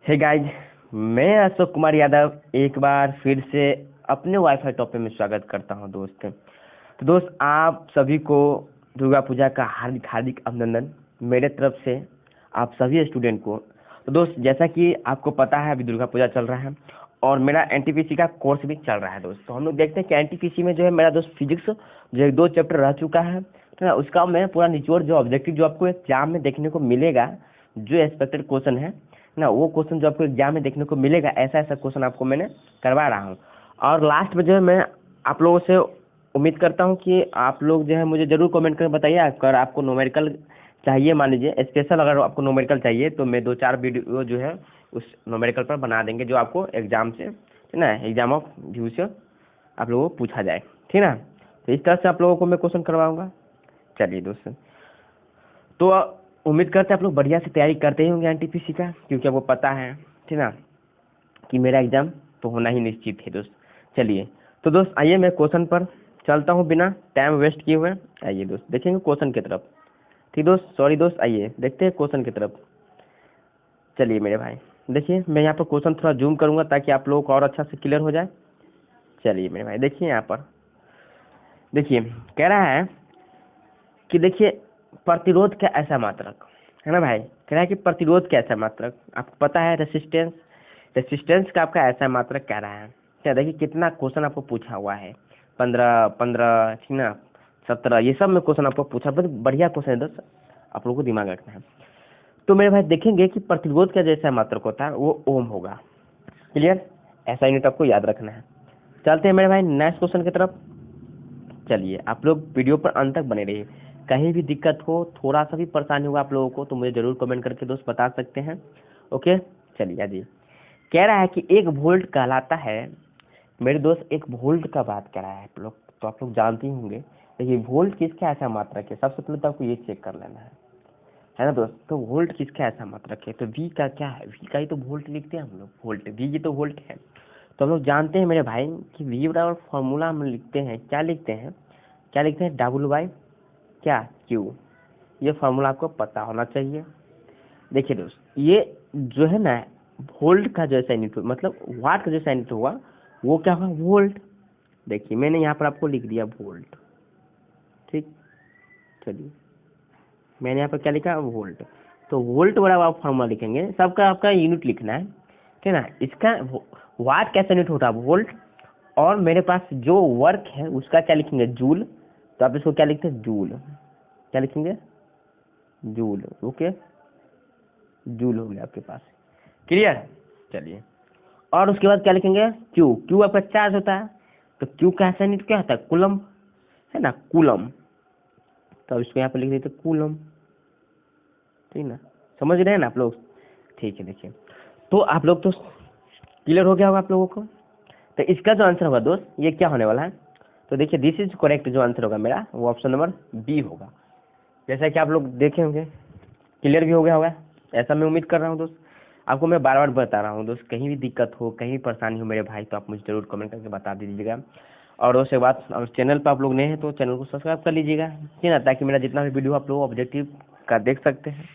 Hey guys, मैं अशोक कुमार यादव एक बार फिर से अपने वाईफाई टॉपिक में स्वागत करता हूं दोस्त। तो दोस्त, आप सभी को दुर्गा पूजा का हार्दिक हार्दिक अभिनंदन मेरे तरफ से, आप सभी स्टूडेंट को। तो दोस्त, जैसा कि आपको पता है अभी दुर्गा पूजा चल रहा है और मेरा एनटीपीसी का कोर्स भी चल रहा है दोस्त। तो हम लोग देखते हैं कि एनटीपीसी में जो है मेरा दोस्त फिजिक्स जो 1-2 चैप्टर रह चुका है, तो ना उसका मैं पूरा निचोड़ जो ऑब्जेक्टिव जो आपको एग्जाम में देखने को मिलेगा, जो एक्सपेक्टेड क्वेश्चन है ना, वो क्वेश्चन जो आपको एग्जाम में देखने को मिलेगा, ऐसा ऐसा क्वेश्चन आपको मैंने करवा रहा हूँ। और लास्ट में जो है मैं आप लोगों से उम्मीद करता हूँ कि आप लोग जो है मुझे जरूर कमेंट करके बताइए। अगर आपको न्यूमेरिकल चाहिए, मान लीजिए स्पेशल अगर आपको न्यूमेरिकल चाहिए, तो मैं 2-4 वीडियो जो है उस न्यूमेरिकल पर बना देंगे, जो आपको एग्जाम से, है ना, एग्जाम ऑफ व्यू से आप लोगों को पूछा जाए, ठीक ना। तो इस तरह से आप लोगों को मैं क्वेश्चन करवाऊंगा। चलिए दोस्तों, तो उम्मीद करते हैं आप लोग बढ़िया से तैयारी करते ही होंगे एनटीपीसी का, क्योंकि आपको पता है, ठीक ना, कि मेरा एग्जाम तो होना ही निश्चित है दोस्त। चलिए तो दोस्त, आइए मैं क्वेश्चन पर चलता हूँ बिना टाइम वेस्ट किए हुए। आइए दोस्त, देखेंगे क्वेश्चन की तरफ। ठीक दोस्त, सॉरी दोस्त, आइए देखते हैं क्वेश्चन की तरफ। चलिए मेरे भाई, देखिए मैं यहाँ पर क्वेश्चन थोड़ा जूम करूंगा ताकि आप लोगों को और अच्छा से क्लियर हो जाए। चलिए मेरे भाई, देखिए यहाँ पर, देखिए कह रहा है कि देखिए प्रतिरोध का ऐसा मात्रक, है ना भाई, कह रहा है कि प्रतिरोध का ऐसा मात्रक, आपको पता है रेसिस्टेंस, रेसिस्टेंस का आपका ऐसा मात्रक कह रहा है। क्या देखिए कितना क्वेश्चन आपको पूछा हुआ है, 15 ठीक ना, 17, ये सब में क्वेश्चन आपको पूछा, बहुत बढ़िया क्वेश्चन है दोस्त, आप लोगों को दिमाग रखना है। तो मेरे भाई देखेंगे कि प्रतिरोध का जैसा मात्रक होता है वो ओम होगा। क्लियर, ऐसा यूनिट आपको याद रखना है। चलते हैं मेरे भाई नेक्स्ट क्वेश्चन की तरफ। चलिए आप लोग वीडियो पर अंत तक बने रहिए। कहीं भी दिक्कत हो, थोड़ा सा भी परेशानी होगा आप लोगों को, तो मुझे जरूर कमेंट करके दोस्त बता सकते हैं। ओके, चलिए जी। कह रहा है कि 1 वोल्ट कहलाता है, मेरे दोस्त 1 वोल्ट का बात कर रहा है आप लोग, तो आप लोग जानते ही होंगे। देखिए वोल्ट किसका ऐसा मात्रक है, सबसे पहले तो आपको ये चेक कर लेना है ना दोस्त। तो वोल्ट किसका ऐसा मात्रक है, तो वी का क्या है, वी का ही तो वोल्ट लिखते हैं हम लोग, वोल्ट, वी ये तो वोल्ट है। तो हम लोग जानते हैं मेरे भाई कि वी बराबर फॉर्मूला हम लिखते हैं, क्या लिखते हैं, क्या लिखते हैं, डब्ल्यू बाई क्या, क्यू। ये फॉर्मूला आपको पता होना चाहिए। देखिए दोस्त, ये जो है ना वोल्ट का जैसा यूनिट, मतलब वाट का जैसा यूनिट हुआ, वो क्या हुआ, वोल्ट। देखिए मैंने यहाँ पर आपको लिख दिया वोल्ट, ठीक। चलिए मैंने यहाँ पर क्या लिखा, वोल्ट। तो वोल्ट बराबर आप फॉर्मूला लिखेंगे, सबका आपका यूनिट लिखना है, ठीक ना। इसका वाट कैसा यूनिट होता है, वोल्ट। और मेरे पास जो वर्क है उसका क्या लिखेंगे, जूल। तो आप इसको क्या लिखते हैं, जूल, क्या लिखेंगे, जूल। ओके, जूल हो गया आपके पास। क्लियर। चलिए, और उसके बाद क्या लिखेंगे, क्यू। क्यू आपका चार्ज होता है, तो क्यू का ऐसा यूनिट क्या होता है, कूलम, है ना, कूलम। तो अब इसको यहाँ पर लिख देते कूलम, ठीक ना। समझ रहे हैं ना आप लोग, ठीक है। देखिए तो आप लोग तो क्लियर हो गया होगा आप लोगों को। तो इसका जो आंसर होगा दोस्त, ये क्या होने वाला है, तो देखिए दिस इज करेक्ट, जो आंसर होगा मेरा वो ऑप्शन नंबर बी होगा। जैसा कि आप लोग देखे होंगे, क्लियर भी हो गया होगा, ऐसा मैं उम्मीद कर रहा हूँ दोस्त। आपको मैं बार बार बता रहा हूँ दोस्त, कहीं भी दिक्कत हो, कहीं भी परेशानी हो मेरे भाई, तो आप मुझे जरूर कमेंट करके बता दीजिएगा। और उसके बाद अगर चैनल पर आप लोग नए हैं तो चैनल को सब्सक्राइब कर लीजिएगा, ठीक है ना, ताकि मेरा जितना भी वीडियो आप लोग ऑब्जेक्टिव का देख सकते हैं।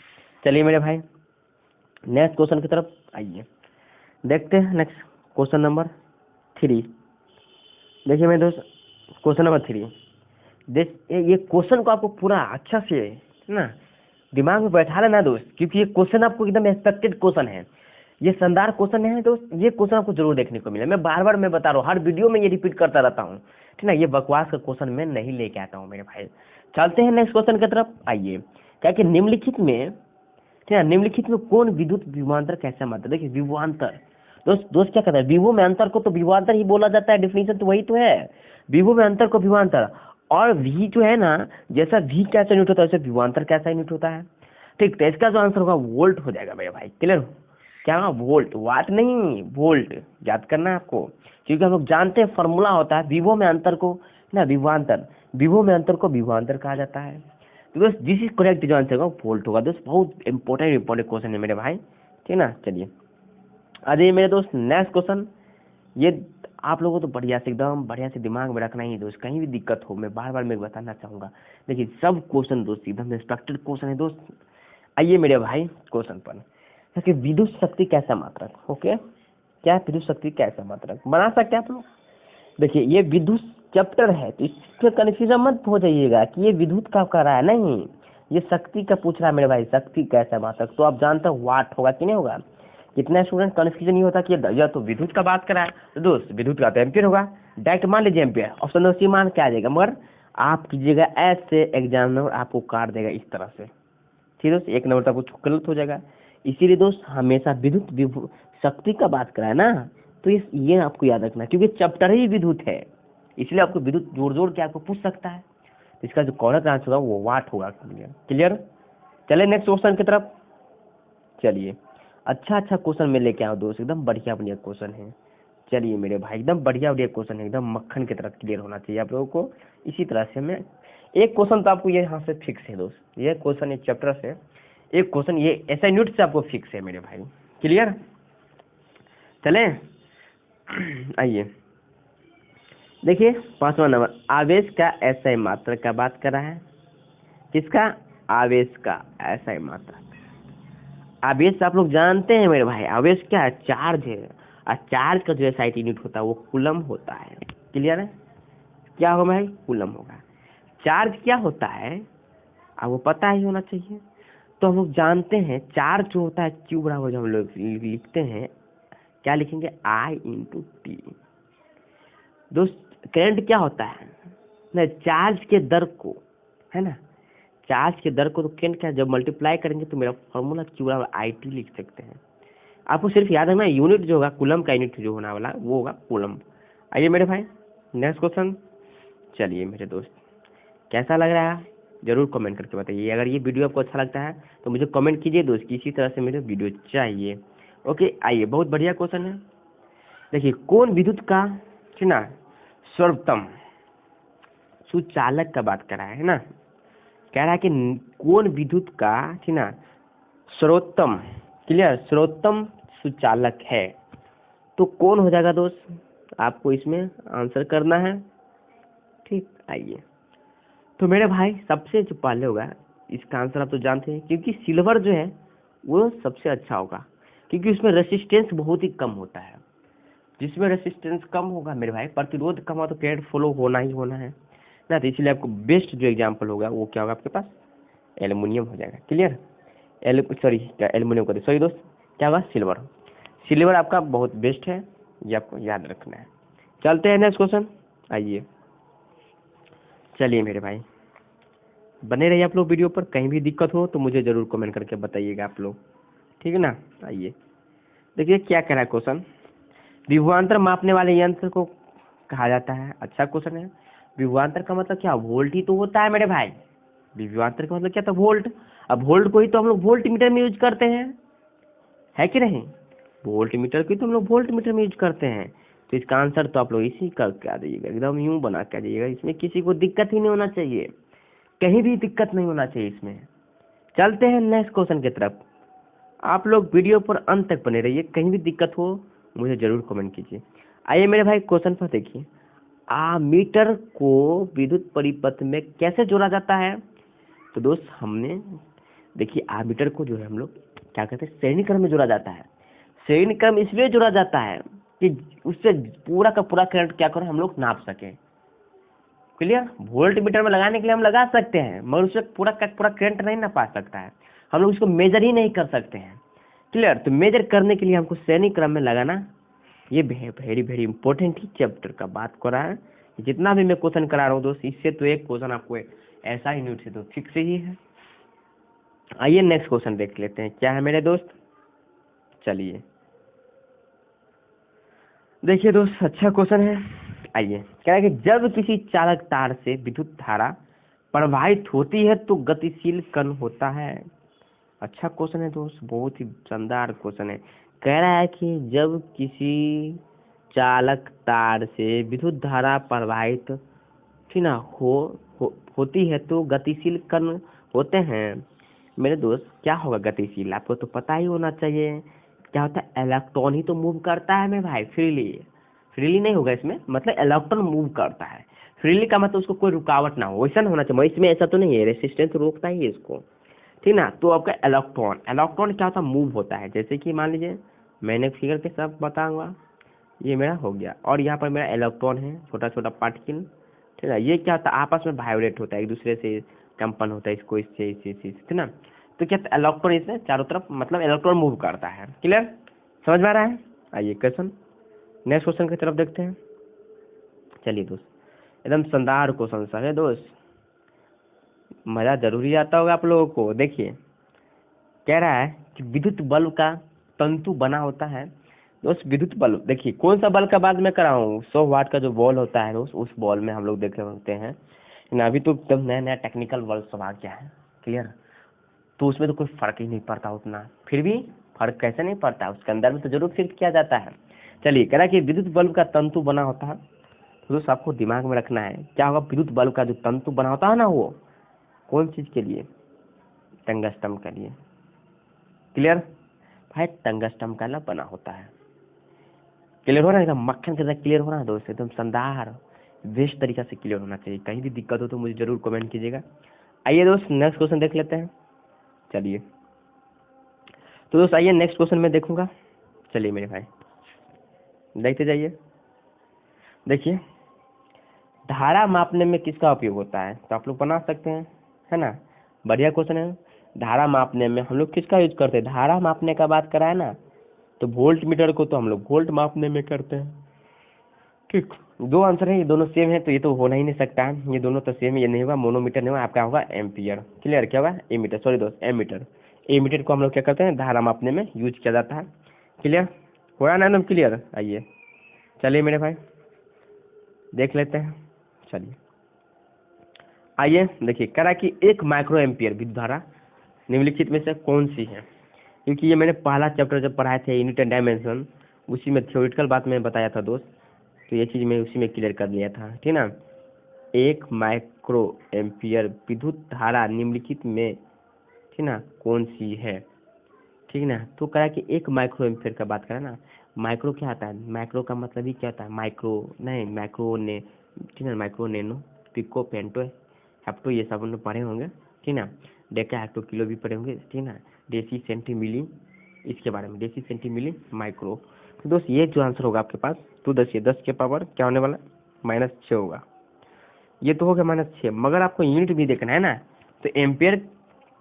चलिए मेरे भाई नेक्स्ट क्वेश्चन की तरफ आइए, देखते हैं नेक्स्ट क्वेश्चन नंबर 3। देखिए मेरे दोस्त, क्वेश्चन नंबर 3, देख ये क्वेश्चन को आपको पूरा अच्छा से ना दिमाग में बैठा लेना दोस्त, क्योंकि ये क्वेश्चन आपको एकदम एक्सपेक्टेड क्वेश्चन है, ये शानदार क्वेश्चन है दोस्त। ये क्वेश्चन आपको जरूर देखने को मिले, मैं बार बार मैं बता रहा हूँ, हर वीडियो में ये रिपीट करता रहता हूँ, ठीक ना। ये बकवास का क्वेश्चन मैं नहीं लेके आता हूँ मेरे भाई। चलते हैं नेक्स्ट क्वेश्चन की तरफ आइए। क्या कि निम्नलिखित में, ठीक है, निम्नलिखित में कौन विद्युत विभवांतर कैसा मात्रा, देखिए विभवांतर, दोस्त क्या कहता है, विभव में अंतर को तो विभवांतर ही बोला जाता है, डिफिनीशन तो वही तो है, विभव में अंतर को विभवांतर। और वी जो है ना, जैसा वी कैसा यूनिट होता है वैसे विभवांतर कैसा यूनिट होता है, ठीक। तो इसका जो आंसर होगा वोल्ट हो जाएगा मेरे भाई। क्लियर, क्या होगा, वोल्ट, वाट नहीं, वोल्ट याद करना है आपको, क्योंकि हम लोग जानते हैं फॉर्मूला होता है विभव में अंतर को ना विभवांतर, विभव में अंतर को विभवांतर कहा जाता है। तो दोस्त दिस इज करेक्ट, जो आंसर होगा वोल्ट होगा दोस्त। बहुत इंपॉर्टेंट क्वेश्चन है मेरे भाई, ठीक ना। चलिए आ जाइए मेरे दोस्त नेक्स्ट क्वेश्चन। ये आप लोगों को तो बढ़िया से एकदम बढ़िया से दिमाग में रखना ही दोस्त, कहीं भी दिक्कत हो मैं बार बार मैं बताना चाहूंगा। देखिए सब क्वेश्चन दोस्त एकदम एक्सपेक्टेड क्वेश्चन है दोस्त। आइए मेरे भाई क्वेश्चन पर, कि विद्युत शक्ति कैसा मात्रक। ओके, क्या है विद्युत शक्ति कैसा मात्रक, बना सकते हैं आप लोग। देखिए ये विद्युत चैप्टर है तो इसमें कन्फ्यूजन मत हो जाइएगा कि ये विद्युत का कर रहा है, नहीं ये शक्ति का पूछ रहा है मेरे भाई, शक्ति कैसा मात्रक। तो आप जानते हो वाट होगा कि नहीं होगा। कितना स्टूडेंट कन्फ्यूजन नहीं होता कि ये तो विद्युत का बात कर रहा है, तो दोस्त विद्युत का तो एम्पियर होगा, डायरेक्ट मान लीजिए एम्पियर। ऑप्शन दो सी मान क्या आ जाएगा, मगर आप कीजिएगा ऐसे एग्जामिनर आपको काट देगा इस तरह से, ठीक है दोस्त, एक नंबर तक कुछ गलत हो जाएगा। इसीलिए दोस्त हमेशा विद्युत शक्ति का बात करा है ना, तो ये आपको याद रखना है क्योंकि चैप्टर ही विद्युत है, इसलिए आपको विद्युत जोड़ जोड़ के आपको पूछ सकता है। तो इसका जो करेक्ट आंसर होगा वो वाट होगा। क्लियर। चलिए नेक्स्ट क्वेश्चन की तरफ चलिए। अच्छा क्वेश्चन में लेके आओ दोस्त, एकदम बढ़िया बढ़िया क्वेश्चन है। चलिए मेरे भाई एकदम बढ़िया बढ़िया क्वेश्चन है, एकदम मक्खन की तरह क्लियर होना चाहिए आप लोगों को। इसी तरह से मैं एक क्वेश्चन तो आपको ये यहाँ से फिक्स है दोस्त, ये क्वेश्चन एक चैप्टर से एक क्वेश्चन ये ऐसा यूनिट से आपको फिक्स है मेरे भाई। क्लियर। चले आइए देखिए 5वां नंबर, आवेश का एसआई मात्रक का बात कर रहा है। किसका, आवेश का एसआई मात्रक। आवेश आप लोग जानते हैं मेरे भाई, आवेश क्या है, चार्ज है, और चार्ज का जो एसआई यूनिट होता है वो कूलम होता है। क्लियर है, क्या होगा भाई, कूलम होगा। चार्ज क्या होता है आपको पता ही होना चाहिए। तो हम लोग जानते हैं चार्ज जो होता है क्यू बराबर, जो हम लोग लिखते हैं क्या लिखेंगे, I इंटू टी। दोस्त करंट क्या होता है ना, चार्ज के दर को, है ना, चार्ज के दर को तो करंट क्या, जब मल्टीप्लाई करेंगे तो मेरा फॉर्मूला क्यू बराबर आई टी लिख सकते हैं। आपको सिर्फ याद रखना यूनिट जो होगा कूलम का यूनिट जो होने वाला वो होगा कूलम। आइए मेरे भाई नेक्स्ट क्वेश्चन। चलिए मेरे दोस्त कैसा लग रहा है जरूर कमेंट करके बताइए। अगर ये वीडियो आपको अच्छा लगता है तो मुझे कमेंट कीजिए दोस्त कि इसी तरह से मुझे वीडियो चाहिए। ओके आइए बहुत बढ़िया क्वेश्चन है। देखिए कौन विद्युत का ना सर्वोत्तम सुचालक का बात कर रहा है ना, कह रहा है कि कौन विद्युत का ना सर्वोत्तम, क्लियर, सर्वोत्तम सुचालक है। तो कौन हो जाएगा दोस्त, आपको इसमें आंसर करना है। ठीक आइए तो मेरे भाई सबसे जो पहले होगा इसका आंसर आप तो जानते हैं, क्योंकि सिल्वर जो है वो सबसे अच्छा होगा क्योंकि उसमें रेसिस्टेंस बहुत ही कम होता है। जिसमें रेसिस्टेंस कम होगा मेरे भाई, प्रतिरोध कम हो तो करंट फ्लो होना ही होना है ना। तो इसलिए आपको बेस्ट जो एग्जांपल होगा वो क्या होगा आपके पास, एल्युमिनियम हो जाएगा। क्लियर, एल्युमिनियम का सॉरी दोस्त क्या होगा, सिल्वर। सिल्वर आपका बहुत बेस्ट है, ये आपको याद रखना है। चलते हैं नेक्स्ट क्वेश्चन। आइए चलिए मेरे भाई बने रहिए आप लोग वीडियो पर, कहीं भी दिक्कत हो तो मुझे जरूर कमेंट करके बताइएगा आप लोग, ठीक है ना। आइए देखिए क्या कह रहा है क्वेश्चन, विभवांतर मापने वाले यंत्र को कहा जाता है। अच्छा क्वेश्चन है। विभवांतर का मतलब क्या, वोल्ट ही तो होता है मेरे भाई। विभवांतर का मतलब क्या था, वोल्ट। अब वोल्ट को ही तो हम लोग वोल्ट मीटर में यूज करते हैं, है कि नहीं, वोल्ट मीटर को ही तो हम लोग वोल्ट मीटर में यूज करते हैं। तो इसका आंसर तो आप लोग इसी करके आ जाइएगा, एकदम यूं बना के आ जाइएगा। इसमें किसी को दिक्कत ही नहीं होना चाहिए, कहीं भी दिक्कत नहीं होना चाहिए इसमें। चलते हैं नेक्स्ट क्वेश्चन की तरफ। आप लोग वीडियो पर अंत तक बने रहिए, कहीं भी दिक्कत हो मुझे जरूर कमेंट कीजिए। आइए मेरे भाई क्वेश्चन पर देखिए, आमीटर को विद्युत परिपथ में कैसे जोड़ा जाता है। तो दोस्त हमने देखिए आमीटर को जो है हम लोग क्या कहते हैं, श्रेणी क्रम में जोड़ा जाता है। श्रेणी क्रम इसलिए जोड़ा जाता है कि उससे पूरा का पूरा करंट क्या करो हम लोग नाप सके। क्लियर, वोल्ट मीटर में लगाने के लिए हम लगा सकते हैं मगर उससे पूरा का पूरा करंट नहीं ना पा सकता है, हम लोग उसको मेजर ही नहीं कर सकते हैं। क्लियर, तो मेजर करने के लिए हमको श्रेणी क्रम में लगाना ये वेरी वेरी इंपॉर्टेंट ही चैप्टर का बात कर रहा है। जितना भी मैं क्वेश्चन करा रहा हूँ दोस्त इससे तो एक क्वेश्चन आपको ऐसा ही न्यूट से तो फिक्स ही है। आइए नेक्स्ट क्वेश्चन देख लेते हैं क्या है मेरे दोस्त। चलिए देखिए दोस्त अच्छा क्वेश्चन है। आइए कह रहा है कि जब किसी चालक तार से विद्युत धारा प्रवाहित होती है तो गतिशील कण होता है। अच्छा क्वेश्चन है दोस्त, बहुत ही शानदार क्वेश्चन है। कह रहा है कि जब किसी चालक तार से विद्युत धारा प्रवाहित थी ना होती है तो गतिशील कण होते हैं। मेरे दोस्त क्या होगा गतिशील, आपको तो पता ही होना चाहिए। क्या होता है, इलेक्ट्रॉन ही तो मूव करता है मेरे भाई, फ्रीली नहीं होगा इसमें, मतलब इलेक्ट्रॉन मूव करता है। फ्रीली का मतलब उसको कोई रुकावट ना हो, वैसा होना चाहिए। इसमें ऐसा तो नहीं है, रेसिस्टेंस रोकता ही है इसको। ठीक ना। तो आपका इलेक्ट्रॉन, इलेक्ट्रॉन क्या होता है, मूव होता है। जैसे कि मान लीजिए मैंने फिगर के साथ बताऊंगा, ये मेरा हो गया और यहाँ पर मेरा इलेक्ट्रॉन है, छोटा छोटा पार्टिकल, ठीक है। ये क्या होता है, आपस में वाइब्रेट होता है, एक दूसरे से कंपन होता है, इसको इससे इससे इससे, ठीक ना। तो क्या इलेक्ट्रॉन इसमें चारों तरफ, मतलब इलेक्ट्रॉन मूव करता है। क्लियर, समझ में आ रहा है। आइए क्वेश्चन, नेक्स्ट क्वेश्चन की तरफ देखते हैं। चलिए दोस्त, एकदम शानदार क्वेश्चन सब है दोस्त, मजा जरूरी आता होगा आप लोगों को। देखिए कह रहा है कि विद्युत बल्ब का तंतु बना होता है दोस्त। विद्युत बल्ब, देखिए कौन सा बल्ब का बात मैं कर रहा हूँ, 100 वाट का जो बॉल होता है दोस्त, उस बॉल में हम लोग देखे होते हैं ना। अभी तो एकदम नया नया टेक्निकल बल्ब सब आ गया है। क्लियर, तो उसमें तो कोई फर्क ही नहीं पड़ता उतना। फिर भी फर्क कैसे नहीं पड़ता, उसके अंदर में तो जरूर फिट किया जाता है। चलिए कह रहा है कि विद्युत बल्ब का तंतु बना होता है। तो दोस्त आपको दिमाग में रखना है क्या होगा, विद्युत बल्ब का जो तंतु बना होता है ना, वो कौन चीज के लिए, टंगस्टन के लिए। क्लियर भाई, टंगस्टन का ना बना होता है। क्लियर हो रहा है, एकदम मक्खन के साथ क्लियर हो रहा है दोस्त, एकदम शानदार बेस्ट तरीका से क्लियर होना चाहिए। कहीं भी दिक्कत हो तो मुझे जरूर कमेंट कीजिएगा। आइए दोस्त नेक्स्ट क्वेश्चन देख लेते हैं। चलिए तो दोस्त आइए नेक्स्ट क्वेश्चन में देखूंगा। चलिए मेरे भाई देखते जाइए। देखिए धारा मापने में किसका उपयोग होता है, तो आप लोग बना सकते हैं, है ना। बढ़िया क्वेश्चन है। धारा मापने में हम लोग किसका यूज करते हैं, धारा मापने का बात करा है ना, तो वोल्ट मीटर को तो हम लोग वोल्ट मापने में करते हैं। ठीक, दो आंसर है, ये दोनों सेम है, तो ये तो होना ही नहीं सकता है, ये दोनों तो सेम है। ये नहीं होगा, मोनोमीटर नहीं होगा, आपका होगा एम्पियर। क्लियर, क्या होगा, एमीटर, सॉरी दोस्त एमीटर। एमीटर को हम लोग क्या करते हैं, धारा मापने में यूज किया जाता है। क्लियर हो रहा ना एकदम क्लियर। आइए चलिए मेरे भाई देख लेते हैं। चलिए आइए देखिए, कह रहा है कि एक माइक्रो एम्पियर विद्युत धारा निम्नलिखित में से कौन सी है। क्योंकि ये मैंने पहला चैप्टर जब पढ़ाए थे यूनिट एंड डायमेंशन, उसी में थ्योरेटिकल बात मैं बताया था दोस्त, तो ये चीज़ मैं उसी में क्लियर कर लिया था, ठीक ना। एक माइक्रो एम्पियर विद्युत धारा निम्नलिखित में, ठीक ना, कौन सी है, ठीक ना। तो कह रहा है कि एक माइक्रो एम्पियर का बात करें ना, माइक्रो क्या आता है, माइक्रो का मतलब ही क्या होता है, माइक्रो नहीं, माइक्रो ने, ठीक है, माइक्रो नैनो पिको पेंटो हेप्टो ये सब उन्होंने पढ़े होंगे, ठीक ना। डेका हेक्टो किलो भी पढ़े होंगे, ठीक ना। डेसी सेंटी मिली, इसके बारे में डेसी सेंटी मिली माइक्रो। तो दोस्त ये जो आंसर होगा आपके पास, तो 10 के पावर क्या होने वाला, -6 होगा। ये तो हो गया -6, मगर आपको यूनिट भी देखना है ना, तो एम्पियर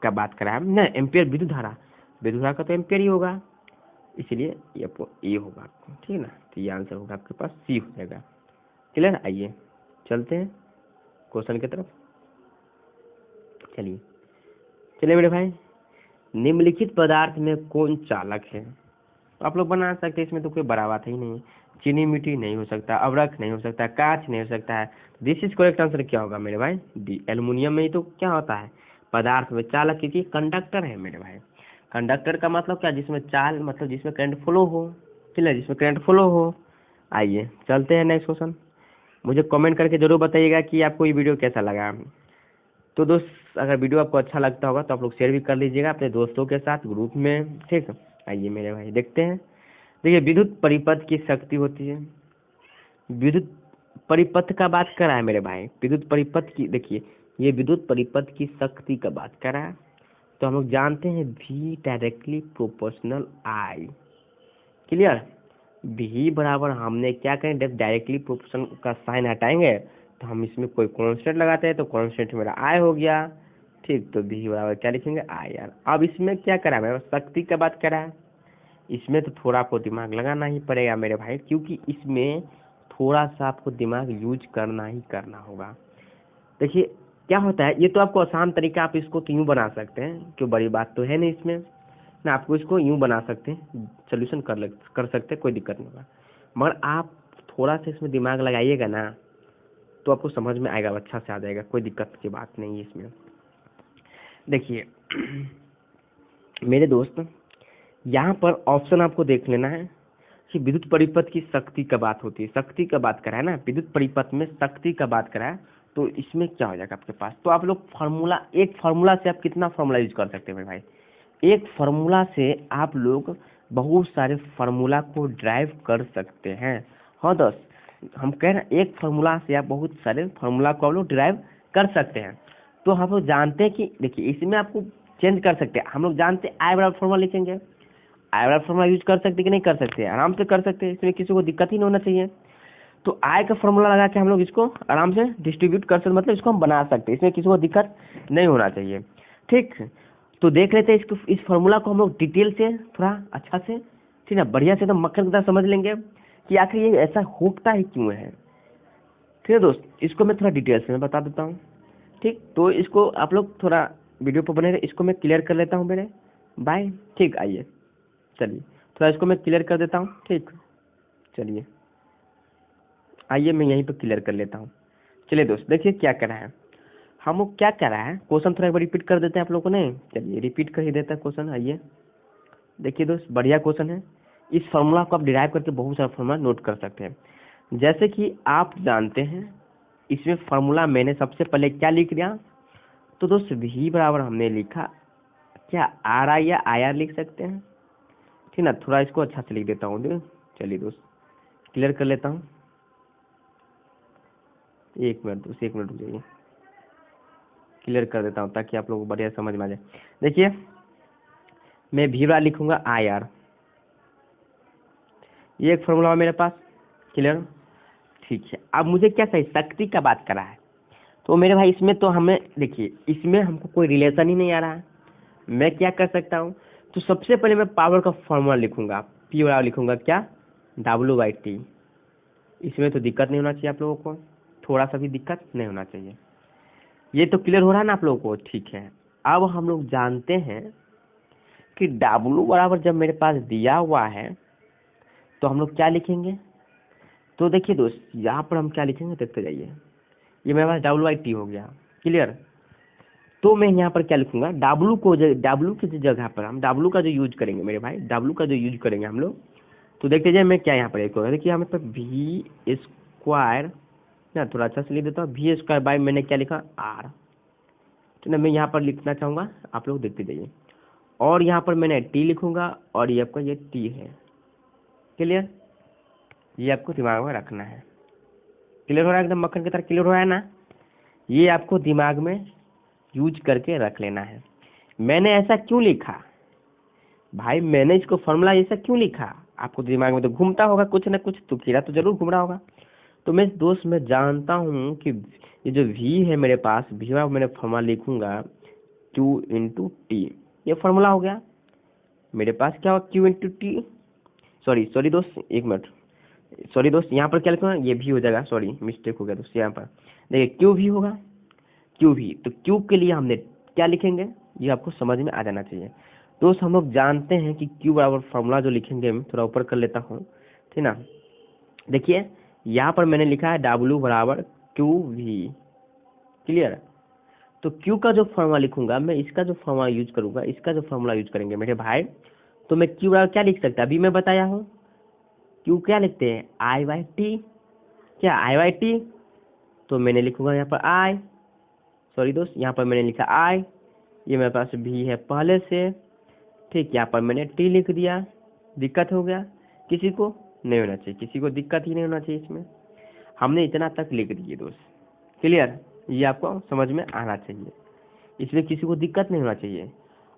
का बात करा है ना, एम्पियर विद्युत धारा, विद्युत धारा का तो एम्पियर ही होगा, इसलिए ये आपको ए होगा आपको, ठीक है ना। तो ये आंसर होगा आपके पास सी हो जाएगा। क्लियर, आइए चलते हैं क्वेश्चन की तरफ। चलिए चलिए मेरे भाई, निम्नलिखित पदार्थ में कौन चालक है, तो आप लोग बना सकते हैं, इसमें तो कोई बड़ा बात ही नहीं। चीनी मिट्टी नहीं हो सकता, अवरक नहीं हो सकता, कांच नहीं हो सकता है। दिस इज करेक्ट आंसर क्या होगा मेरे भाई, डी, एल्युमिनियम में ही तो क्या होता है पदार्थ में चालक, क्योंकि कंडक्टर है मेरे भाई। कंडक्टर का मतलब क्या, जिसमें चाल, मतलब जिसमें करंट फ्लो हो, ठीक है, जिसमें करंट फ्लो हो। आइए चलते हैं नेक्स्ट क्वेश्चन। मुझे कमेंट करके जरूर बताइएगा कि आपको ये वीडियो कैसा लगा। तो दोस्त अगर वीडियो आपको अच्छा लगता होगा तो आप लोग शेयर भी कर लीजिएगा अपने दोस्तों के साथ ग्रुप में, ठीक है। आइए मेरे भाई देखते हैं। देखिए विद्युत परिपथ की शक्ति होती है, विद्युत परिपथ का बात कर रहा है मेरे भाई, विद्युत परिपथ की, देखिए ये विद्युत परिपथ की शक्ति का बात कर रहा है, तो हम लोग जानते हैं V directly proportional I। Clear, V बराबर हमने क्या करें, डायरेक्टली प्रोपोर्शनल का साइन हटाएंगे तो हम इसमें कोई कॉन्स्टेंट लगाते हैं, तो कॉन्स्टेंट मेरा I हो गया, ठीक। तो V बराबर क्या लिखेंगे, IR। अब इसमें क्या करा है, शक्ति का बात करा है, इसमें तो थोड़ा आपको दिमाग लगाना ही पड़ेगा मेरे भाई, क्योंकि इसमें थोड़ा सा आपको दिमाग यूज करना ही करना होगा। देखिए क्या होता है, ये तो आपको आसान तरीका, आप इसको तो यूँ बना सकते हैं, क्यों बड़ी बात तो है नहीं इसमें ना, आपको इसको यूँ बना सकते हैं, सोल्यूशन कर सकते हैं, कोई दिक्कत नहीं होगा। मगर आप थोड़ा सा इसमें दिमाग लगाइएगा ना, तो आपको समझ में आएगा, अच्छा से आ जाएगा, कोई दिक्कत की बात नहीं है इसमें। देखिए मेरे दोस्त, यहाँ पर ऑप्शन आपको देख लेना है कि विद्युत परिपथ की शक्ति का बात होती है, शक्ति का बात करा है ना, विद्युत परिपथ में शक्ति का बात करा है, तो इसमें क्या हो जाएगा आपके पास, तो आप लोग फार्मूला, एक फार्मूला से आप कितना फार्मूला यूज कर सकते हैं मेरे भाई, एक फार्मूला से आप लोग बहुत सारे फार्मूला को ड्राइव कर सकते हैं। हाँ दोस्त, हम कह रहे हैं एक फार्मूला से आप बहुत सारे फार्मूला को आप लोग ड्राइव कर सकते हैं। तो हम लोग जानते हैं कि देखिए इसमें आपको चेंज कर सकते हैं। हम लोग जानते हैं आई बराबर फॉर्मूला लिखेंगे, आई बराबर फॉर्मूला यूज कर सकते कि नहीं कर सकते, आराम से कर सकते हैं, इसमें किसी को दिक्कत ही नहीं होना चाहिए। तो आई का फॉर्मूला लगा के हम लोग इसको आराम से डिस्ट्रीब्यूट कर सकते, मतलब इसको हम बना सकते हैं, इसमें किसी को दिक्कत नहीं होना चाहिए। ठीक, तो देख लेते हैं इसको, इस फॉर्मूला को हम लोग डिटेल से थोड़ा अच्छा से, ठीक है, बढ़िया से एकदम मक्खन की तरह समझ लेंगे कि आखिर ये ऐसा होता है क्यों है। ठीक है दोस्त, इसको मैं थोड़ा डिटेल से मैं बता देता हूँ। ठीक, तो इसको आप लोग थोड़ा वीडियो पर बने रहे, इसको मैं क्लियर कर लेता हूँ मेरे भाई। ठीक, आइए चलिए थोड़ा इसको मैं क्लियर कर देता हूँ। ठीक, चलिए आइए मैं यहीं पर क्लियर कर लेता हूँ। चलिए दोस्त देखिए क्या कर रहा है, हम लोग क्या कर रहा है, क्वेश्चन थोड़ा एक बार रिपीट कर देते हैं आप लोगों को। नहीं, चलिए रिपीट कर ही देता है क्वेश्चन। आइए देखिए दोस्त, बढ़िया क्वेश्चन है। इस फार्मूला को आप डिराइव करके बहुत सारा फार्मूला नोट कर सकते हैं। जैसे कि आप जानते हैं इसमें फार्मूला मैंने सबसे पहले क्या लिख दिया, तो दोस्त v बराबर हमने लिखा क्या, आर आई या आई आर लिख सकते हैं। ठीक ना, थोड़ा इसको अच्छा से लिख देता हूँ। चलिए दोस्त क्लियर कर लेता हूँ, एक मिनट दोस्त, एक मिनट रुक जाइए, क्लियर कर देता हूँ ताकि आप लोगों को बढ़िया समझ में आ जाए। देखिए मैं v बराबर लिखूंगा आई आर, ये एक फॉर्मूला है मेरे पास, क्लियर। ठीक है, अब मुझे क्या चाहिए, शक्ति का बात करा है, तो मेरे भाई इसमें तो हमें देखिए इसमें हमको कोई रिलेशन ही नहीं आ रहा है। मैं क्या कर सकता हूँ, तो सबसे पहले मैं पावर का फॉर्मूला लिखूंगा, पी बराबर लिखूंगा क्या, W/T। इसमें तो दिक्कत नहीं होना चाहिए आप लोगों को, थोड़ा सा भी दिक्कत नहीं होना चाहिए। ये तो क्लियर हो रहा है ना आप लोगों को। ठीक है, अब हम लोग जानते हैं कि W बराबर जब मेरे पास दिया हुआ है तो हम लोग क्या लिखेंगे, तो देखिए दोस्त यहाँ पर हम क्या लिखेंगे देखते जाइए। ये मेरे पास W/T हो गया, क्लियर। तो मैं यहाँ पर क्या लिखूंगा, W की जगह पर हम W का जो यूज करेंगे मेरे भाई, W का जो यूज करेंगे हम लोग, तो देखते जाइए मैं क्या यहाँ पर एक होगा। देखिए यहाँ पर V² ना, थोड़ा अच्छा से लिख देता हूँ, V² बाय मैंने क्या लिखा R। तो ना मैं यहाँ पर लिखना चाहूँगा, आप लोग देखते जाइए। और यहाँ पर मैंने T लिखूंगा और ये आपका ये T है, क्लियर। ये आपको दिमाग में रखना है, क्लियर हो रहा है एकदम मक्खन की तरह, क्लियर हो रहा है ना। ये आपको दिमाग में यूज करके रख लेना है। मैंने ऐसा क्यों लिखा भाई, मैंने इसको फॉर्मूला ऐसा क्यों लिखा, आपको दिमाग में तो घूमता होगा कुछ ना कुछ, तो कीड़ा तो जरूर घूम रहा होगा। तो मैं दोस्त मैं जानता हूँ कि ये जो V है मेरे पास, V का मैंने फॉर्मूला लिखूंगा Q/T। ये फॉर्मूला हो गया मेरे पास, क्या होगा Q/T। सॉरी दोस्त एक मिनट, सॉरी दोस्त यहाँ पर क्या लिखूंगा, ये भी हो जाएगा, सॉरी मिस्टेक हो गया दोस्त। यहाँ पर देखिए क्यू भी होगा, क्यू भी, तो क्यू के लिए हमने क्या लिखेंगे ये आपको समझ में आ जाना चाहिए। दोस्त हम लोग जानते हैं कि क्यू बराबर फॉर्मूला जो लिखेंगे, मैं थोड़ा ऊपर कर लेता हूँ, ठीक ना। देखिए यहाँ पर मैंने लिखा है W बराबर QV, क्लियर। तो क्यू का जो फॉर्मूला लिखूंगा मैं, इसका जो फॉर्मूला यूज करूंगा, इसका जो फॉर्मूला यूज करेंगे मेरे भाई, तो मैं क्यू बराबर क्या लिख सकता, अभी मैं बताया हूँ क्यू क्या लिखते हैं I/T, क्या I/T। तो मैंने लिखूंगा यहाँ पर I, सॉरी दोस्त यहाँ पर मैंने लिखा I, ये मेरे पास भी है पहले से। ठीक, यहाँ पर मैंने T लिख दिया, दिक्कत हो गया, किसी को नहीं होना चाहिए, किसी को दिक्कत ही नहीं होना चाहिए। इसमें हमने इतना तक लिख दिए दोस्त, क्लियर। ये आपको समझ में आना चाहिए, इसमें किसी को दिक्कत नहीं होना चाहिए।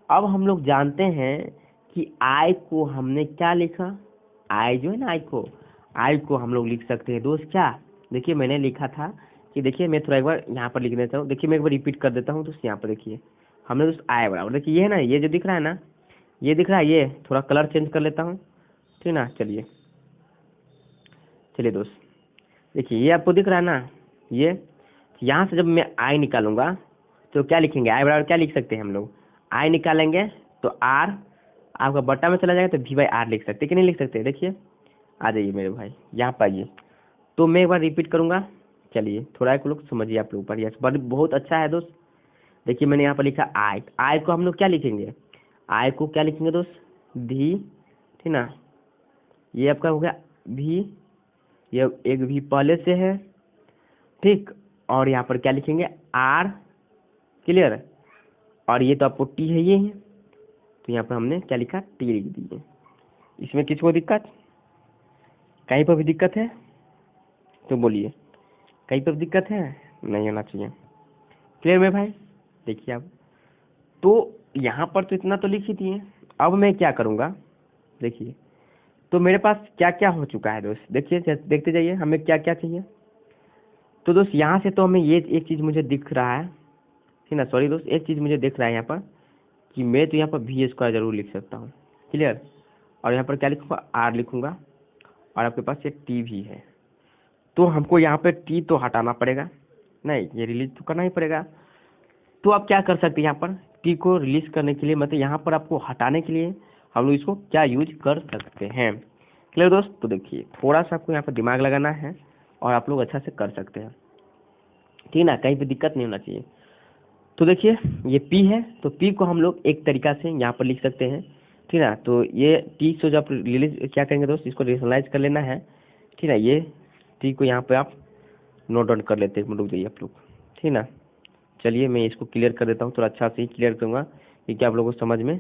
अब हम लोग जानते हैं कि I को हमने क्या लिखा, I जो है ना, I को हम लोग लिख सकते हैं दोस्त क्या, देखिए मैंने लिखा था कि, देखिए मैं थोड़ा एक बार यहाँ पर लिख देता हूँ। देखिए मैं एक बार रिपीट कर देता हूँ दोस्त, यहाँ पर देखिए हमने दोस्त I बराबर, देखिए ये है ना, ये जो दिख रहा है ना, ये दिख रहा है, ये थोड़ा कलर चेंज कर लेता हूँ, ठीक ना। चलिए चलिए दोस्त देखिए ये आपको दिख रहा है ना, ये यहाँ से जब मैं I निकालूंगा तो क्या लिखेंगे, I बराबर क्या लिख सकते हैं हम लोग, I निकालेंगे तो R आपका बट्टा में चला जाएगा, तो V/R लिख सकते कि नहीं लिख सकते। देखिए आ जाइए मेरे भाई यहाँ पर आइए, तो मैं एक बार रिपीट करूँगा। चलिए थोड़ा एक लोग समझिए आप लोग पर, यस बहुत अच्छा है दोस्त। देखिए मैंने यहाँ पर लिखा I को हम लोग क्या लिखेंगे, I को क्या लिखेंगे दोस्त V, ठीक ना। ये आपका हो गया V, ये एक V पहले से है, ठीक। और यहाँ पर क्या लिखेंगे R, क्लियर। और ये तो आपको T है, ये है, तो यहाँ पर हमने क्या लिखा T लिख दिए। इसमें किसी को दिक्कत, कहीं पर भी दिक्कत है तो बोलिए, कहीं पर दिक्कत है नहीं होना चाहिए, क्लियर मेरे भाई। देखिए आप, तो यहाँ पर तो इतना तो लिख ही दिए। अब मैं क्या करूँगा, देखिए तो मेरे पास क्या क्या हो चुका है दोस्त, देखिए देखते जाइए हमें क्या क्या चाहिए। तो दोस्त यहाँ से तो हमें ये एक चीज़ मुझे दिख रहा है, ठीक ना, सॉरी दोस्त, एक चीज़ मुझे दिख रहा है यहाँ पर कि मैं तो यहाँ पर भी स्क्वायर जरूर लिख सकता हूँ, क्लियर। और यहाँ पर क्या लिखूँगा, आर लिखूँगा, और आपके पास एक टी भी है। तो हमको यहाँ पे टी तो हटाना पड़ेगा, नहीं ये रिलीज तो करना ही पड़ेगा। तो आप क्या कर सकते हैं, यहाँ पर टी को रिलीज करने के लिए, मतलब यहाँ पर आपको हटाने के लिए हम लोग इसको क्या यूज कर सकते हैं, क्लियर दोस्त। तो देखिए थोड़ा सा आपको यहाँ पर दिमाग लगाना है और आप लोग अच्छा से कर सकते हैं, ठीक ना, कहीं पे दिक्कत नहीं होना चाहिए। तो देखिए ये पी है, तो पी को हम लोग एक तरीका से यहाँ पर लिख सकते हैं, ठीक ना। तो ये टी से जब रिलीज क्या करेंगे दोस्त, इसको रेशनलाइज कर लेना है, ठीक ना। ये टी को यहाँ पे आप नोट डाउन कर लेते हैं, रुक जाइए आप लोग, ठीक ना। चलिए मैं इसको क्लियर कर देता हूँ, थोड़ा अच्छा से ही क्लियर करूँगा क्योंकि आप लोगों को समझ में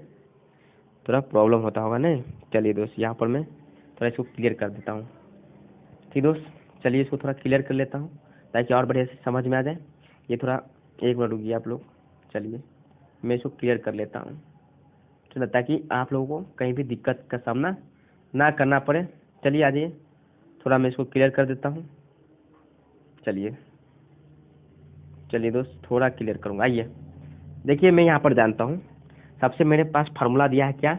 थोड़ा प्रॉब्लम होता होगा नहीं। चलिए दोस्त यहाँ पर मैं थोड़ा इसको क्लियर कर देता हूँ, ठीक दोस्त। चलिए इसको थोड़ा क्लियर कर लेता हूँ ताकि और बढ़िया से समझ में आ जाए। ये थोड़ा एक मिनट रुकिए आप लोग, चलिए मैं इसको क्लियर कर लेता हूँ, ठीक है, ताकि आप लोगों को कहीं भी दिक्कत का सामना ना करना पड़े। चलिए आ जाइए, थोड़ा मैं इसको क्लियर कर देता हूँ। चलिए चलिए दोस्त थोड़ा क्लियर करूँगा, आइए देखिए मैं यहाँ पर जानता हूँ, सबसे मेरे पास फार्मूला दिया है क्या,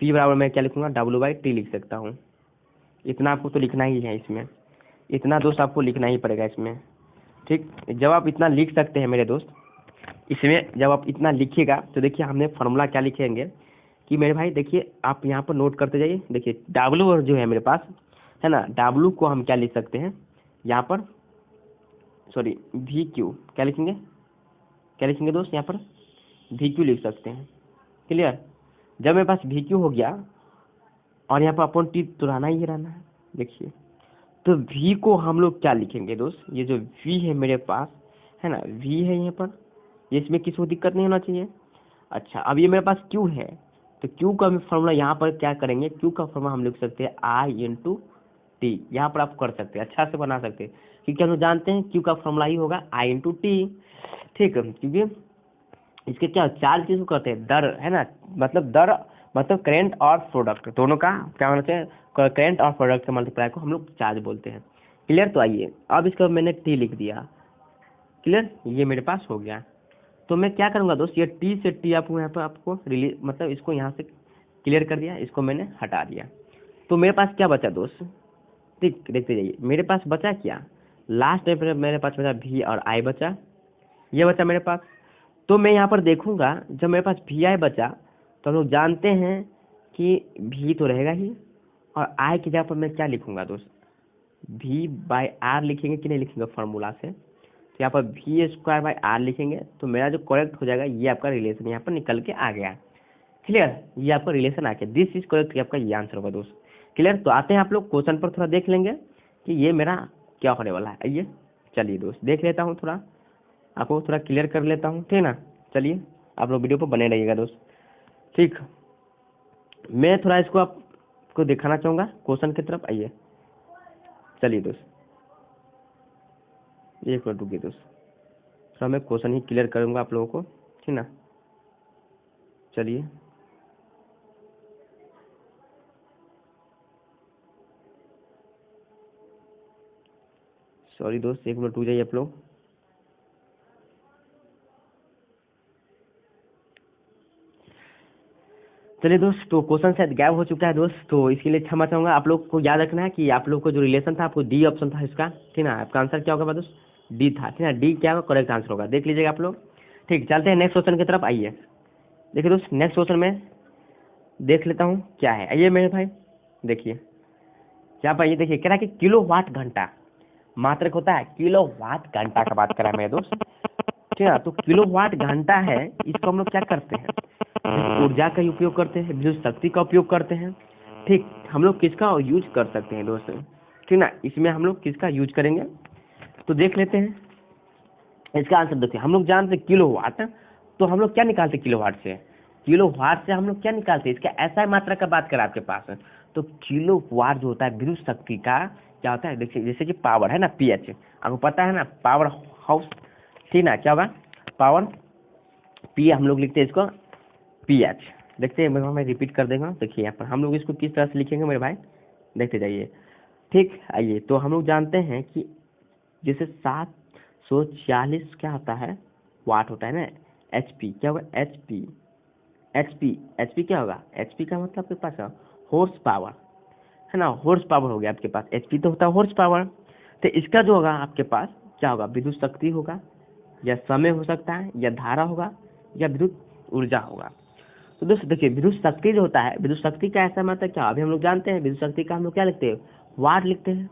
पी बराबर मैं क्या लिखूँगा, W/T लिख सकता हूँ। इतना आपको तो लिखना ही है इसमें, इतना दोस्त आपको लिखना ही पड़ेगा इसमें, ठीक। जब आप इतना लिख सकते हैं मेरे दोस्त, इसमें जब आप इतना लिखिएगा तो देखिए हमने फार्मूला क्या लिखेंगे कि मेरे भाई देखिए आप यहाँ पर नोट करते जाइए। देखिए W जो है मेरे पास है ना, W को हम क्या लिख सकते हैं यहाँ पर, सॉरी VQ क्या लिखेंगे, क्या लिखेंगे दोस्त, यहाँ पर VQ लिख सकते हैं, क्लियर। जब मेरे पास VQ हो गया और यहाँ पर अपन टी तो रहना ही रहना है, देखिए तो V को हम लोग क्या लिखेंगे दोस्त, ये जो V है मेरे पास है ना, V है यहाँ पर, ये इसमें किसी को दिक्कत नहीं होना चाहिए। अच्छा अब ये मेरे पास Q है, तो Q का हम फॉर्मूला यहाँ पर क्या करेंगे, Q का फॉर्मूला हम लिख सकते हैं I/T, यहाँ पर आप कर सकते हैं, अच्छा से बना सकते हैं क्योंकि हम लोग जानते हैं Q का फॉर्मूला ही होगा I/T, ठीक है। क्योंकि इसके क्या चार्ज किसको करते हैं, दर है ना, मतलब दर मतलब करंट और प्रोडक्ट दोनों का क्या होना चाहिए, करंट और प्रोडक्ट के मल्टीप्लाई को हम लोग चार्ज बोलते हैं, क्लियर। तो आइए अब इसका मैंने टी लिख दिया, क्लियर, ये मेरे पास हो गया। तो मैं क्या करूँगा दोस्त, ये टी से टी आपको यहाँ पर आपको रिलीज मतलब इसको यहाँ से क्लियर कर दिया, इसको मैंने हटा दिया। तो मेरे पास क्या बचा दोस्त, ठीक देखते जाइए मेरे पास बचा क्या, लास्ट में मेरे पास बचा V और I बचा, ये बचा मेरे पास। तो मैं यहाँ पर देखूंगा जब मेरे पास VI बचा तो हम लोग जानते हैं कि V तो रहेगा ही, और I की जगह पर मैं क्या लिखूंगा दोस्त, V/R लिखेंगे कि नहीं लिखेंगे फार्मूला से, तो यहाँ पर V²/R लिखेंगे तो मेरा जो करेक्ट हो जाएगा, ये आपका रिलेशन यहाँ पर निकल के आ गया, क्लियर, ये आपका रिलेशन आ गया, दिस इज करेक्ट, ये आपका ये आंसर होगा दोस्त, क्लियर। तो आते हैं आप लोग क्वेश्चन पर, थोड़ा देख लेंगे कि ये मेरा क्या होने वाला है, आइए चलिए दोस्त देख लेता हूँ, थोड़ा आपको थोड़ा क्लियर कर लेता हूँ, ठीक ना। चलिए आप लोग वीडियो पर बने रहिएगा दोस्त, ठीक। मैं थोड़ा इसको आपको दिखाना चाहूँगा क्वेश्चन की तरफ, आइए चलिए दोस्त एक मिनट रुकिए दोस्त, थोड़ा मैं क्वेश्चन ही क्लियर करूँगा आप लोगों को, ठीक ना। चलिए सॉरी दोस्त एक मिनट रुक जाइए आप लोग। चलिए दोस्त, तो क्वेश्चन शायद गायब हो चुका है दोस्त, तो इसके लिए क्षमा चाहूँगा। आप लोग को याद रखना है कि आप लोग को जो रिलेशन था आपको डी ऑप्शन था इसका, ठीक ना। आपका आंसर क्या होगा दोस्त, डी था, ठीक ना, डी क्या होगा करेक्ट आंसर होगा, देख लीजिएगा आप लोग, ठीक। चलते हैं नेक्स्ट क्वेश्चन की तरफ, आइए देखिए दोस्त नेक्स्ट क्वेश्चन में देख लेता हूँ क्या है, आइए मेरे भाई देखिए क्या पाइए, देखिए कह रहा है कि किलोवाट घंटा मात्रक होता है, किलोवाट घंटा का बात करा है मेरे दोस्त, ठीक है। तो किलोवाट घंटा है, इसको हम लोग क्या करते हैं, ऊर्जा का उपयोग करते हैं, विद्युत शक्ति का उपयोग करते हैं, ठीक। हम लोग किसका यूज कर सकते हैं दोस्त, ठीक ना, इसमें हम लोग किसका यूज करेंगे तो देख लेते हैं। इसका आंसर देखिए हम लोग जानते हैं किलोवाट, तो हम लोग क्या निकालते हैं किलोवाट से, किलोवाट से हम लोग क्या निकालते हैं, इसका ऐसा मात्रा का बात करा आपके पास, तो किलोवाट जो होता है विद्युत शक्ति का क्या होता है, देखिए जैसे कि पावर है ना, PH आपको पता है ना, पावर हाउस, ठीक ना, क्या होगा पावर, P हम लोग लिखते हैं इसको pH। देखते हैं, मैं रिपीट कर देगा। देखिए यहाँ पर हम लोग इसको किस तरह से लिखेंगे मेरे भाई, देखते जाइए। ठीक, आइए, तो हम लोग जानते हैं कि जैसे 740 क्या होता है, वाट होता है ना। HP क्या होगा, HP क्या होगा, HP का मतलब आपके पास हॉर्स पावर है ना, हॉर्स पावर हो गया आपके पास। HP तो होता है हॉर्स पावर। तो इसका जो होगा आपके पास क्या होगा, विद्युत शक्ति होगा, या समय हो सकता है, या धारा होगा, या विद्युत ऊर्जा होगा। तो दोस्तों देखिए, विद्युत शक्ति जो होता है, विद्युत शक्ति का ऐसा मतलब क्या, अभी हम लोग जानते हैं विद्युत शक्ति का हम लोग क्या लिखते हैं, वाट लिखते हैं।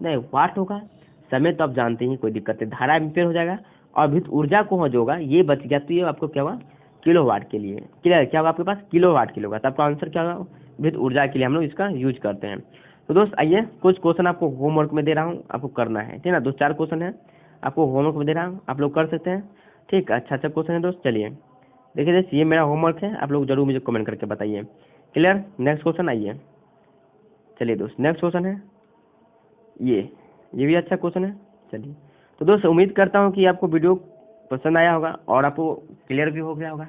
नहीं, वाट होगा। समय तो आप जानते ही, कोई दिक्कत नहीं, धारा एम्पीयर हो जाएगा। और विद्युत ऊर्जा को जो होगा ये बच गया, तो ये आपको क्या होगा, किलो वाट के लिए। क्लियर, क्या होगा आपके पास, किलो वाट के लिए होगा। तो आपका आंसर क्या होगा, विद्युत ऊर्जा के लिए हम लोग इसका यूज करते हैं। तो दोस्त आइए, कुछ क्वेश्चन आपको होमवर्क में दे रहा हूँ, आपको करना है, ठीक है ना। 2-4 क्वेश्चन है आपको होमवर्क में दे रहा हूँ, आप लोग कर सकते हैं। ठीक, अच्छा क्वेश्चन है दोस्त। चलिए देखिए दोस्त, ये मेरा होमवर्क है, आप लोग जरूर मुझे कमेंट करके बताइए। क्लियर, नेक्स्ट क्वेश्चन आइए। चलिए दोस्त, नेक्स्ट क्वेश्चन है ये भी अच्छा क्वेश्चन है। चलिए, तो दोस्त उम्मीद करता हूँ कि आपको वीडियो पसंद आया होगा और आपको क्लियर भी हो गया होगा।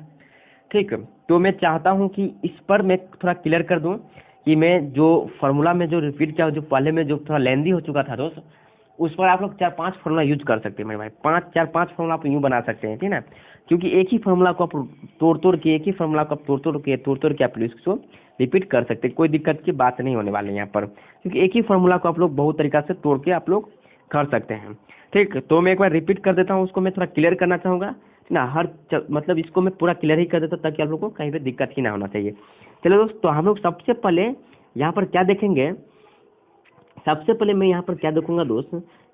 ठीक, तो मैं चाहता हूँ कि इस पर मैं थोड़ा क्लियर कर दूँ कि मैं जो फार्मूला में जो रिपीट किया, जो पहले में जो थोड़ा लेंदी हो चुका था दोस्त, उस पर आप लोग 4-5 फार्मूला यूज कर सकते हैं मेरे भाई। 5 फार्मूला आप यूँ बना सकते हैं, ठीक है ना। क्योंकि एक ही फार्मूला को आप तोड़ के, एक ही फार्मूला को आप तोड़ के आप इसको रिपीट कर सकते हैं, कोई दिक्कत की बात नहीं होने वाली है यहाँ पर। क्योंकि एक ही फार्मूला को आप लोग बहुत तरीका से तोड़ के आप लोग कर सकते हैं। ठीक, तो मैं एक बार रिपीट कर देता हूँ, उसको मैं थोड़ा क्लियर करना चाहूँगा ना। मतलब इसको मैं पूरा क्लियर ही कर देता हूँ, ताकि आप लोग को कहीं पे दिक्कत ही ना होना चाहिए। चलो दोस्त, तो हम लोग सबसे पहले यहाँ पर क्या देखेंगे, सबसे पहले मैं यहाँ पर क्या देखूंगा दोस्त,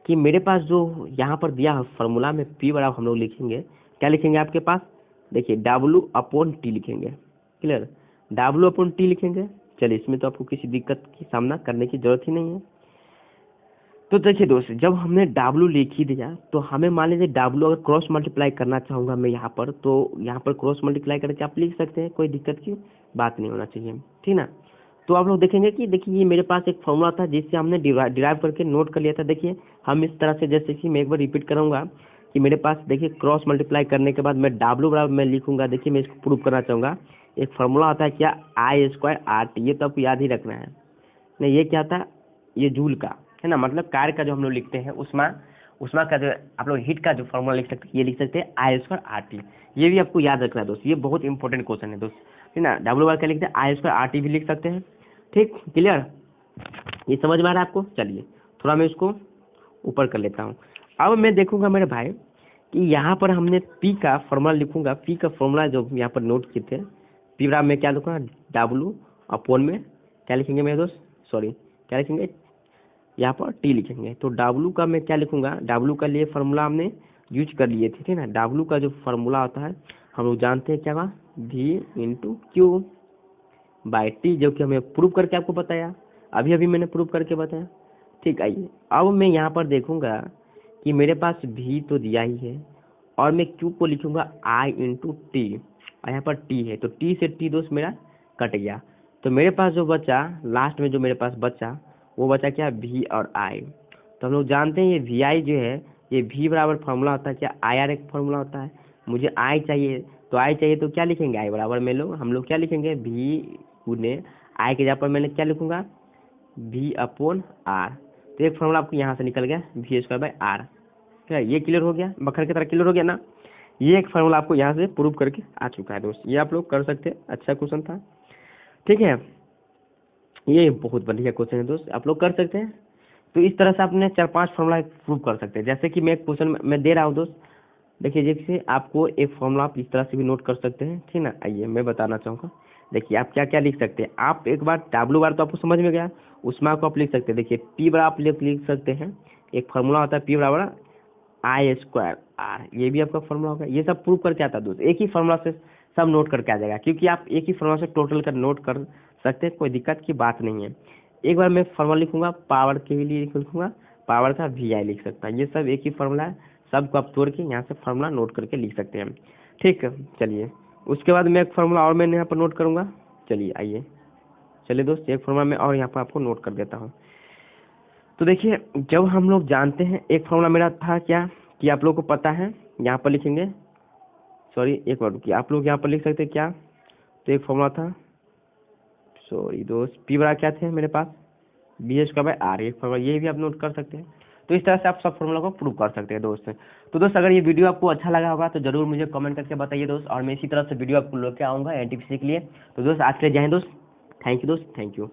कि मेरे पास जो यहाँ पर दिया है फार्मूला में P बराबर हम लोग लिखेंगे, क्या लिखेंगे आपके पास, देखिए W/T लिखेंगे। क्लियर, W/T लिखेंगे। चलिए, इसमें तो आपको किसी दिक्कत की सामना करने की जरूरत ही नहीं है। तो देखिए दोस्त, जब हमने W लिख ही दिया, तो हमें मान लीजिए W अगर क्रॉस मल्टीप्लाई करना चाहूँगा मैं यहाँ पर, तो यहाँ पर क्रॉस मल्टीप्लाई करके आप लिख सकते हैं, कोई दिक्कत की बात नहीं होना चाहिए, ठीक ना। तो आप लोग देखेंगे कि देखिए, ये मेरे पास एक फॉर्मूला था जिससे हमने डिराइव करके नोट कर लिया था। देखिए, हम इस तरह से, जैसे कि मैं एक बार रिपीट करूँगा कि मेरे पास देखिए, क्रॉस मल्टीप्लाई करने के बाद मैं W बराबर मैं लिखूंगा। देखिए, मैं इसको प्रूव करना चाहूँगा, एक फार्मूला होता है क्या, I²RT, ये तो आपको याद ही रखना है। नहीं, ये क्या था, ये जूल का है ना, मतलब कार्य का जो हम लोग लिखते हैं, उष्मा का जो आप लोग हीट का जो फॉर्मूला लिख सकते हैं, ये लिख सकते हैं I²RT। ये भी आपको याद रखना है दोस्त, ये बहुत इंपॉर्टेंट क्वेश्चन है दोस्त, है ना। W बार क्या लिखते हैं, I²RT भी लिख सकते हैं। ठीक, क्लियर, ये समझ में आ रहा है आपको। चलिए, थोड़ा मैं इसको ऊपर कर लेता हूँ। अब मैं देखूंगा मेरे भाई कि यहाँ पर हमने P का फॉर्मूला लिखूंगा। P का फॉर्मूला जो यहाँ पर नोट किए थे, P बराबर में क्या लिखूंगा, W/, में क्या लिखेंगे मेरे दोस्त, सॉरी क्या लिखेंगे, यहाँ पर T लिखेंगे। तो W का मैं क्या लिखूंगा, W का लिए फार्मूला हमने यूज कर लिए थे, ठीक है ना। W का जो फार्मूला होता है हम लोग जानते हैं क्या होगा, V/Q/T, जो कि हमें प्रूव करके आपको बताया, अभी मैंने प्रूव करके बताया। ठीक, आइए, अब मैं यहाँ पर देखूंगा कि मेरे पास V तो दिया ही है, और मैं Q को लिखूंगा I/T, और यहाँ पर T है, तो T से T दोस्त मेरा कट गया। तो मेरे पास जो बचा, लास्ट में जो मेरे पास बचा, वो बचा क्या, V और I। तो हम लोग जानते हैं ये VI जो है, ये V बराबर फार्मूला होता है क्या, IR एक फार्मूला होता है। मुझे I चाहिए, तो क्या लिखेंगे, I बराबर में हम लोग क्या लिखेंगे, V गुने I के जगह पर मैंने क्या लिखूंगा, V/R। तो एक फार्मूला आपको यहाँ से निकल गया, V²/R। क्या ये क्लियर हो गया, बखर की तरह क्लियर हो गया ना। ये एक फार्मूला आपको यहाँ से प्रूव करके आ चुका है दोस्त, ये आप लोग कर सकते हैं, अच्छा क्वेश्चन था, ठीक है। ये बहुत बढ़िया क्वेश्चन है दोस्त, आप लोग कर सकते हैं। तो इस तरह से आपने 4-5 फार्मूला प्रूव कर सकते हैं। जैसे कि मैं एक क्वेश्चन मैं दे रहा हूँ दोस्त, देखिए, जैसे आपको एक फार्मूला आप इस तरह से भी नोट कर सकते हैं, ठीक ना। आइए मैं बताना चाहूँगा, देखिए आप क्या क्या लिख सकते हैं। आप एक बार W बार तो आपको समझ में गया, उष्मा को आप लिख सकते हैं। देखिए, P बराबर आप लिख सकते हैं, एक फार्मूला होता है P बराबर I²R, ये भी आपका फार्मूला होगा। ये सब प्रूव करके आता है दोस्त, एक ही फार्मूला से सब नोट करके आ जाएगा, क्योंकि आप एक ही फार्मूला से टोटल कर नोट कर सकते हैं, कोई दिक्कत की बात नहीं है। एक बार मैं फार्मूला लिखूंगा, पावर के लिए लिखूंगा, पावर का VI लिख सकता है। ये सब एक ही फार्मूला है, सबको आप तोड़ के यहाँ से फार्मूला नोट करके लिख सकते हैं। ठीक है, चलिए, उसके बाद मैं एक फार्मूला और मैंने यहाँ पर नोट करूँगा। चलिए आइए, चलिए दोस्त, एक फार्मूला मैं और यहाँ पर आपको नोट कर देता हूँ। तो देखिए, जब हम लोग जानते हैं, एक फार्मूला मेरा था क्या, कि आप लोग को पता है, यहाँ पर लिखेंगे, सॉरी एक बार रुकिए, आप लोग यहाँ पर लिख सकते हैं क्या, तो एक फॉर्मूला था, सॉरी दोस्त, पी बराबर क्या थे मेरे पास, bh²/r, एक फॉर्मूला ये भी आप नोट कर सकते हैं। तो इस तरह से आप सब फॉर्मूला को प्रूव कर सकते हैं दोस्त। तो दोस्त अगर ये वीडियो आपको अच्छा लगा होगा तो जरूर मुझे कमेंट करके बताइए दोस्त, और मैं इसी तरह से वीडियो आपको लेके आऊँगा एनटीपीसी के लिए। तो दोस्त आज के लिए जय हिंद दोस्त, थैंक यू दोस्त, थैंक यू।